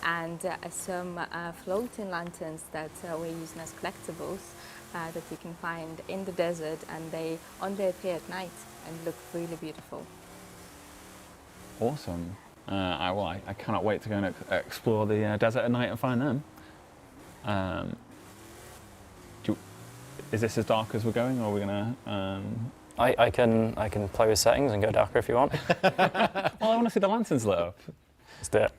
Speaker 4: And some floating lanterns that we're using as collectibles. that you can find in the desert, and they only appear at night and look really beautiful.
Speaker 1: Awesome. I cannot wait to go and explore the desert at night and find them. Is this as dark as we're going, or are we gonna?
Speaker 3: I can play with settings and go darker if you want.
Speaker 1: Well, I want to see the lanterns lit up.
Speaker 3: Let's do it.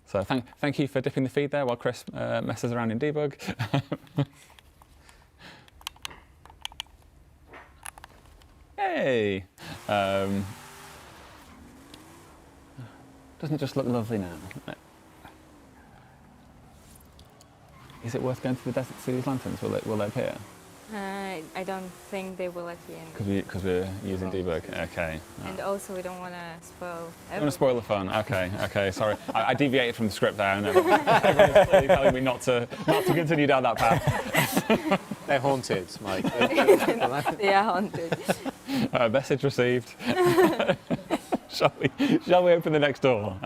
Speaker 1: So thank you for dipping the feed there while Chris messes around in debug. Hey! Doesn't it just look lovely now? Is it worth going to the desert to see these lanterns? Will they appear?
Speaker 4: I don't think they will appear.
Speaker 1: Because we're using debug. Okay.
Speaker 4: And also, we don't want to spoil.
Speaker 1: I want to spoil the fun. Okay. Sorry, I deviated from the script there. And everyone's clearly telling me not to continue down that path.
Speaker 2: They're haunted, Mike.
Speaker 4: They are haunted.
Speaker 1: Message received. Shall we open the next door?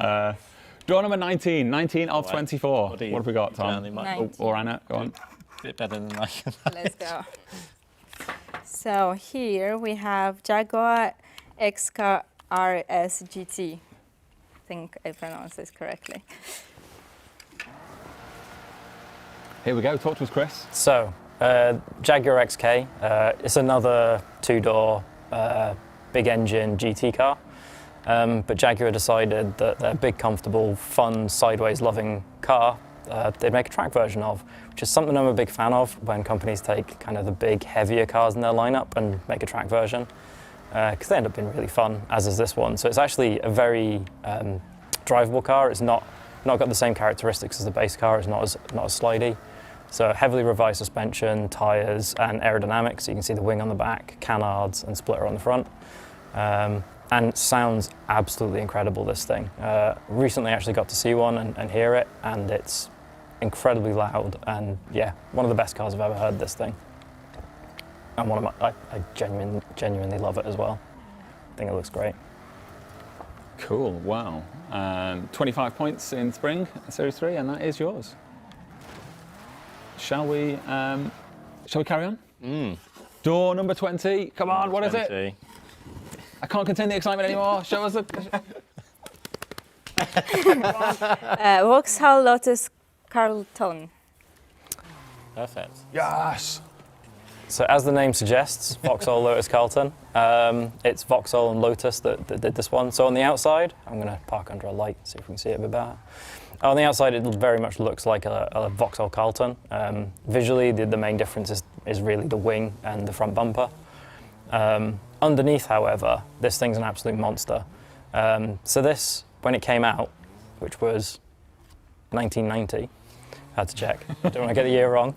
Speaker 1: Door number 19. 19 of 24. What have we got, Tom? Or Anna? Go on.
Speaker 2: Bit better than Mike.
Speaker 4: Let's go. So here we have Jaguar XK RS GT. I think I pronounced this correctly.
Speaker 1: Here we go. Talk to us, Chris.
Speaker 3: So, Jaguar XK. It's another two-door, big engine GT car. But Jaguar decided that their big, comfortable, fun, sideways-loving car they'd make a track version of, which is something I'm a big fan of when companies take kind of the big, heavier cars in their lineup and make a track version, because they end up being really fun, as is this one. So it's actually a very drivable car. It's not got the same characteristics as the base car. It's not as slidey. So heavily revised suspension, tyres, and aerodynamics. So you can see the wing on the back, canards, and splitter on the front. And sounds absolutely incredible, this thing. Recently actually got to see one and hear it, and it's incredibly loud, and yeah, one of the best cars I've ever heard, this thing. And I genuinely love it as well. I think it looks great.
Speaker 1: Cool, wow. 25 points in Spring Series 3, and that is yours. Shall we carry on? Door number 20, come on, what is it? I can't contain the excitement anymore. Show us the...
Speaker 4: Vauxhall Lotus Carlton.
Speaker 2: Perfect.
Speaker 1: Yes!
Speaker 3: So as the name suggests, Vauxhall Lotus Carlton. It's Vauxhall and Lotus that did this one. So on the outside, I'm going to park under a light, see if we can see it a bit better. On the outside, it very much looks like a Vauxhall Carlton. Visually, the main difference is really the wing and the front bumper. Underneath, however, this thing's an absolute monster. So this, when it came out, which was 1990, had to check, don't want to get the year wrong,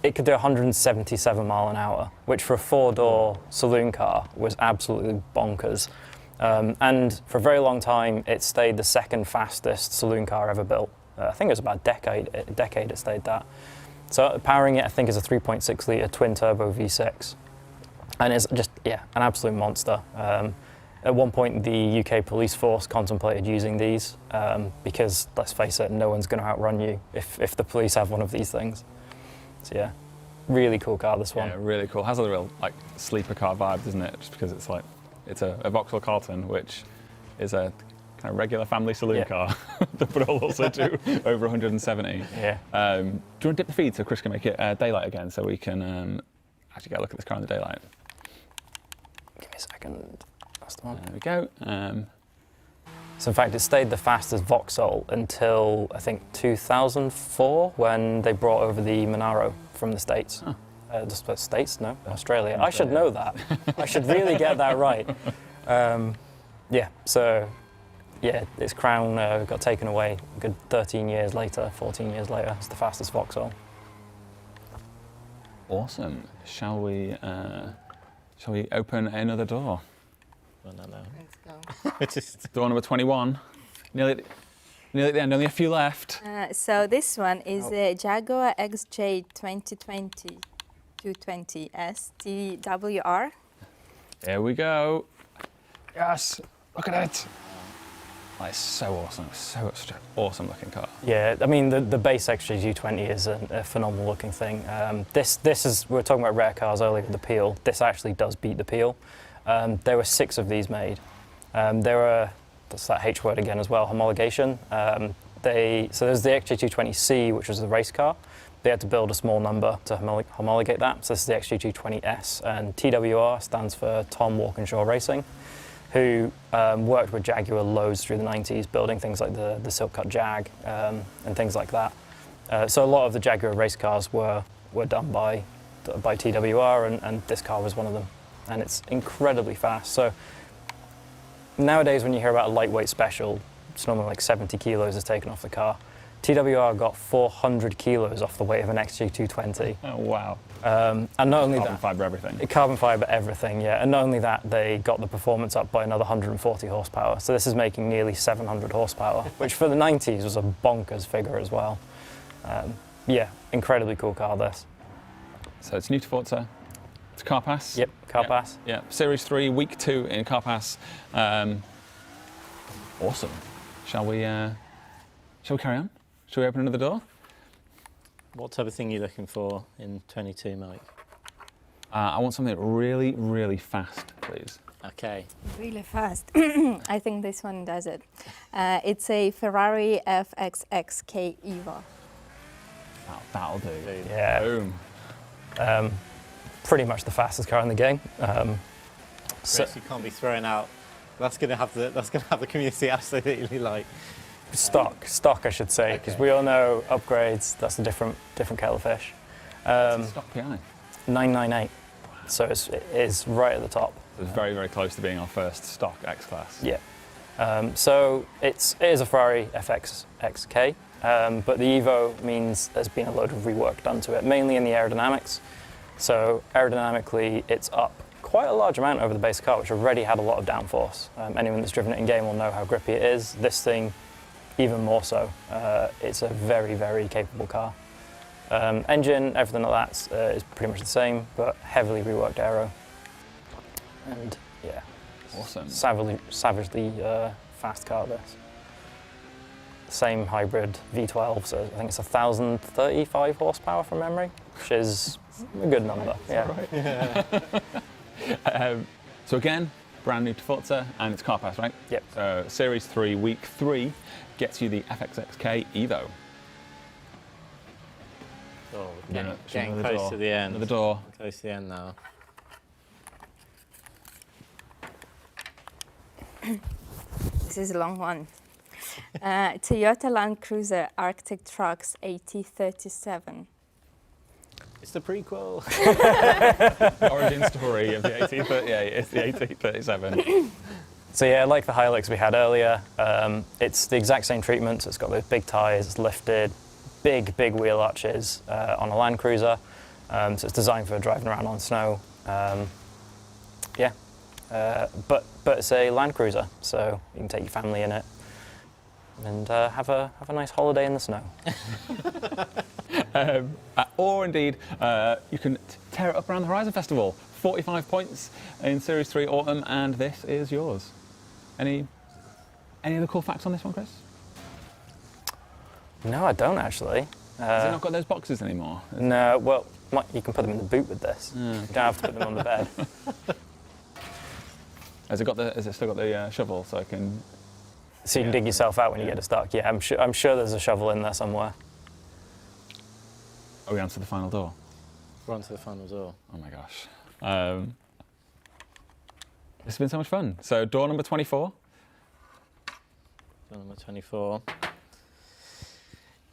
Speaker 3: it could do 177 mile an hour, which for a four-door saloon car was absolutely bonkers. And for a very long time, it stayed the second fastest saloon car ever built. I think it was about a decade it stayed that. So powering it, I think, is a 3.6 litre twin-turbo V6. And it's just, yeah, an absolute monster. At one point, the UK police force contemplated using these because, let's face it, no one's going to outrun you if the police have one of these things. So yeah, really cool car, this one.
Speaker 1: Yeah, really cool. Has a real like sleeper car vibe, doesn't it? Just because it's a Vauxhall Carlton, which is a kind of regular family saloon car, but it'll also do over 170.
Speaker 3: Yeah.
Speaker 1: Do you want to dip the feed so Chris can make it daylight again, so we can actually get a look at this car in the daylight?
Speaker 3: Give me a second. That's the one.
Speaker 1: There we go.
Speaker 3: So in fact, it stayed the fastest Vauxhall until, I think, 2004, when they brought over the Monaro from the States.
Speaker 1: Oh.
Speaker 3: The States? No, Australia. I should know that. I should really get that right. Its crown got taken away a good 14 years later. It's the fastest Vauxhall.
Speaker 1: Awesome. Shall we open another door?
Speaker 2: Well, no.
Speaker 4: Let's go.
Speaker 1: Door number 21. Nearly at the end, only a few left.
Speaker 4: So this one is a Jaguar XJ 2020 220 STWR.
Speaker 1: Here we go. Yes, look at it. Like, so awesome. Such an awesome looking car.
Speaker 3: Yeah, I mean, the base XJ20 is a phenomenal looking thing. This is, we were talking about rare cars earlier with the Peel. This actually does beat the Peel. There were 6 of these made. There were, that's that H word again as well, homologation. So there's the XJ220C, which was the race car. They had to build a small number to homologate that. So this is the XJ220S, and TWR stands for Tom Walkinshaw Racing, who worked with Jaguar loads through the 90s, building things like the Silk Cut Jag and things like that. So a lot of the Jaguar race cars were done by TWR, and this car was one of them. And it's incredibly fast. So nowadays, when you hear about a lightweight special, it's normally like 70 kilos is taken off the car. TWR got 400 kilos off the weight of an XJ220.
Speaker 1: Oh, wow.
Speaker 3: And not only
Speaker 1: Carbon
Speaker 3: that,
Speaker 1: fibre everything.
Speaker 3: carbon fibre everything, yeah. And not only that, they got the performance up by another 140 horsepower. So this is making nearly 700 horsepower, which for the 90s was a bonkers figure as well. Yeah, incredibly cool car, this.
Speaker 1: So it's new to Forza. It's Car Pass.
Speaker 3: Yep, Car Pass.
Speaker 1: Yeah, Series 3, Week 2 in Car Pass. Awesome. Shall we carry on? Shall we open another door?
Speaker 2: What type of thing are you looking for in 22, Mike?
Speaker 1: I want something really, really fast, please.
Speaker 2: Okay.
Speaker 4: Really fast. I think this one does it. It's a Ferrari FXXK Evo.
Speaker 1: That'll do.
Speaker 3: Yeah.
Speaker 1: Boom.
Speaker 3: Pretty much the fastest car in the game. So
Speaker 2: Chris, you can't be throwing out. That's gonna have the community absolutely like.
Speaker 3: stock, I should say, because we all know upgrades. That's a different kettle of fish.
Speaker 1: Stock PI.
Speaker 3: 998. So it is right at the top.
Speaker 1: It's very, very close to being our first stock X-Class.
Speaker 3: Yeah. So it is a Ferrari FXXK, but the Evo means there's been a load of rework done to it, mainly in the aerodynamics. So aerodynamically, it's up quite a large amount over the base car, which already had a lot of downforce. Anyone that's driven it in game will know how grippy it is. This thing, even more so. It's a very, very capable car. Engine, everything like that is pretty much the same, but heavily reworked aero. And yeah,
Speaker 1: Awesome.
Speaker 3: savagely fast car, this. Same hybrid V12, so I think it's 1,035 horsepower from memory, which is a good number. Yeah.
Speaker 1: So again, brand new to Forza, and it's Car Pass, right?
Speaker 3: Yep.
Speaker 1: So Series 3, Week 3 gets you the FXXK Evo.
Speaker 2: Oh,
Speaker 1: Yeah,
Speaker 2: getting
Speaker 1: another
Speaker 2: close
Speaker 1: door.
Speaker 2: to the end.
Speaker 1: Another door.
Speaker 2: Close to the end now.
Speaker 4: This is a long one. Toyota Land Cruiser Arctic Trucks AT37.
Speaker 2: It's the prequel.
Speaker 1: Origin story of the AT38. It's the AT37.
Speaker 3: So yeah, like the Hilux we had earlier, it's the exact same treatment. So it's got those big tyres, it's lifted, big wheel arches on a Land Cruiser. So it's designed for driving around on snow. Yeah, but it's a Land Cruiser, so you can take your family in it and have a nice holiday in the snow.
Speaker 1: Or indeed, you can tear it up around the Horizon Festival. 45 points in Series 3 Autumn, and this is yours. Any other cool facts on this one, Chris?
Speaker 3: No, I don't actually.
Speaker 1: Has it not got those boxes anymore?
Speaker 3: No, well, you can put them in the boot with this. You don't have to put them on the bed.
Speaker 1: Has it still got the shovel so I can?
Speaker 3: So you can dig yourself out when you get stuck. Yeah, I'm sure there's a shovel in there somewhere.
Speaker 1: Are we on to the final door?
Speaker 2: We're on to the final door.
Speaker 1: Oh my gosh. This has been so much fun. So door number 24.
Speaker 2: Door number 24.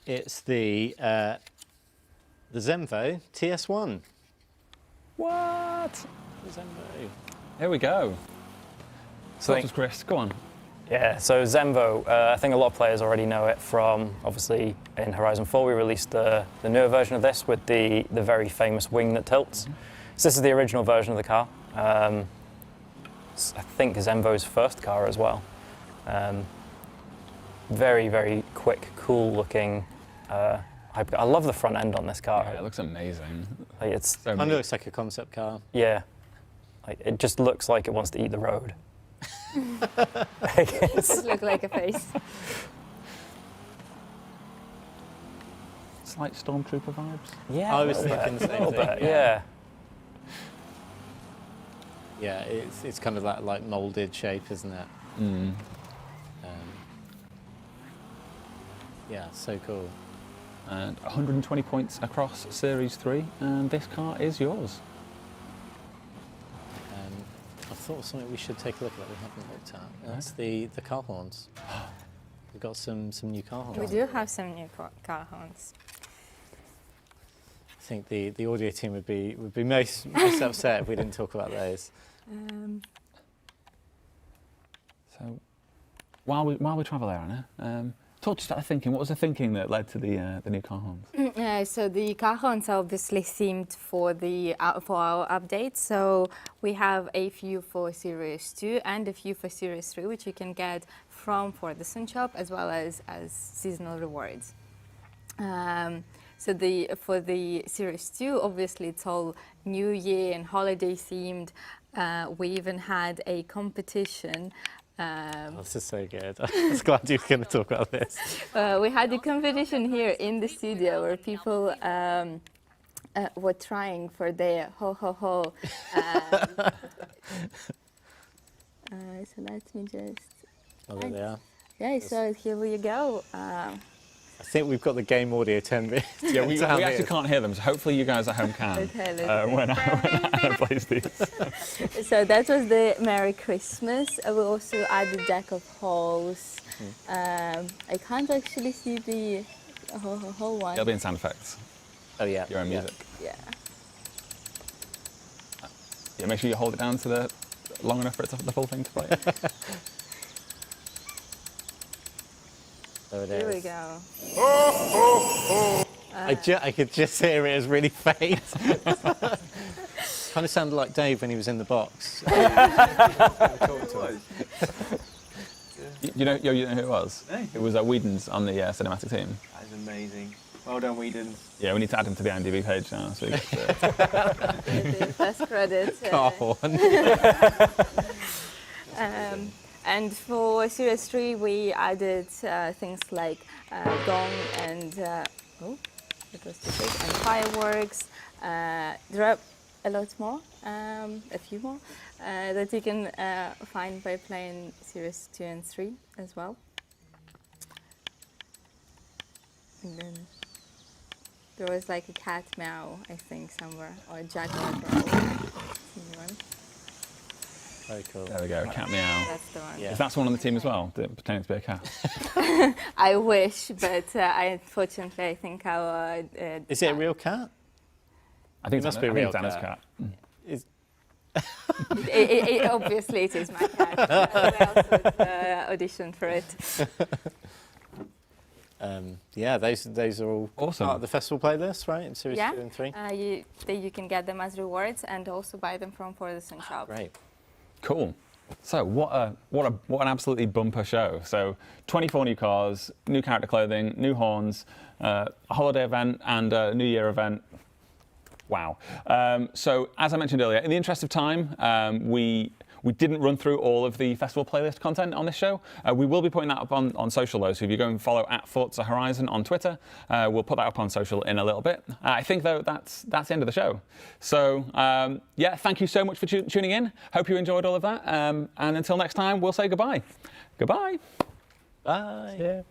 Speaker 2: It's the Zenvo TS1.
Speaker 1: What?
Speaker 2: The Zenvo.
Speaker 1: Here we go.
Speaker 3: So
Speaker 1: That was Chris. Go on.
Speaker 3: Yeah, so Zenvo, I think a lot of players already know it from, obviously, in Horizon 4 we released the newer version of this with the very famous wing that tilts. Mm-hmm. So this is the original version of the car. I think Zenvo's first car as well. Very, very quick, cool looking. I love the front end on this car.
Speaker 1: Yeah, it looks amazing.
Speaker 3: Like it's
Speaker 1: So
Speaker 2: Kind of looks like a concept car.
Speaker 3: yeah, like it just looks like it wants to eat the road.
Speaker 4: It looks like a face.
Speaker 1: Slight Stormtrooper vibes.
Speaker 3: Yeah,
Speaker 2: I was thinking the
Speaker 3: a
Speaker 2: same
Speaker 3: little
Speaker 2: thing.
Speaker 3: bit, yeah.
Speaker 2: Yeah, it's kind of that like moulded shape, isn't it?
Speaker 1: Mm.
Speaker 2: Yeah, so cool.
Speaker 1: And 120 points across Series 3, and this car is yours.
Speaker 2: I thought of something we should take a look at that we haven't looked at. That's the car horns. We've got some new car horns.
Speaker 4: We do have some new car horns.
Speaker 2: I think the audio team would be most upset if we didn't talk about those.
Speaker 1: So, while we travel there, Anna, talk to us about the thinking. What was the thinking that led to the new car horns?
Speaker 4: So the car horns are obviously themed for for our update. So we have a few for Series 2 and a few for Series 3, which you can get from Forza Horizon shop as well as seasonal rewards. So for the Series 2, obviously it's all New Year and holiday themed. We even had a competition.
Speaker 2: This is so good. I was glad you were going to talk about this.
Speaker 4: We had a competition here in the studio where people were trying for their ho ho ho. So let me just.
Speaker 2: Oh, there they are.
Speaker 4: Yeah, so here we go.
Speaker 2: I think we've got the game audio turned.
Speaker 1: Yeah, we actually can't hear them, so hopefully you guys at home can.
Speaker 4: Okay,
Speaker 1: when Anna plays these.
Speaker 4: So that was the Merry Christmas. We also added a deck of holes. I can't actually see the whole one.
Speaker 1: It'll be in sound effects.
Speaker 2: Oh yeah.
Speaker 1: Your own music.
Speaker 4: Yeah.
Speaker 1: Yeah, make sure you hold it down to the long enough for it to, the full thing to play.
Speaker 2: There it
Speaker 4: Here
Speaker 2: is.
Speaker 4: we go.
Speaker 2: I could just hear it as really faint. Kind of sounded like Dave when he was in the box.
Speaker 1: you know who it was?
Speaker 6: No.
Speaker 1: It was Whedon's on the cinematic team.
Speaker 6: That is amazing. Well done, Whedon.
Speaker 1: Yeah, we need to add him to the IMDb page now. So
Speaker 4: The first credit.
Speaker 2: Car horn.
Speaker 4: And for Series 3, we added things like gong and that was too big, and fireworks. There are a lot more, a few more, that you can find by playing Series 2 and 3 as well. And then there was like a cat meow, I think, somewhere, or a Jaguar one.
Speaker 2: Very cool.
Speaker 1: there we go, cat meow.
Speaker 4: That's the one.
Speaker 2: Yeah.
Speaker 1: Is that someone on the team as well, pretending to be a cat?
Speaker 4: I wish, but unfortunately, I think our.
Speaker 2: Is it a real cat?
Speaker 1: I think
Speaker 2: It must
Speaker 1: it's
Speaker 2: be a real
Speaker 1: Anna's
Speaker 2: cat. Is
Speaker 4: Obviously, it is my cat. I also auditioned for it.
Speaker 2: yeah, those are all
Speaker 1: Awesome.
Speaker 2: part of the festival playlist, right? In Series
Speaker 4: Yeah.
Speaker 2: 2 and 3.
Speaker 4: You can get them as rewards and also buy them from Forza Horizon shop.
Speaker 2: Great.
Speaker 1: Cool. So what an absolutely bumper show. So 24 new cars, new character clothing, new horns, a holiday event and a New Year event. Wow. So as I mentioned earlier, in the interest of time, we didn't run through all of the festival playlist content on this show. We will be putting that up on social though, so if you go and follow at Forza Horizon on Twitter, we'll put that up on social in a little bit. I think though that's the end of the show. So yeah, thank you so much for tuning in. Hope you enjoyed all of that. And until next time, we'll say goodbye. Goodbye.
Speaker 2: Bye.
Speaker 1: Yeah.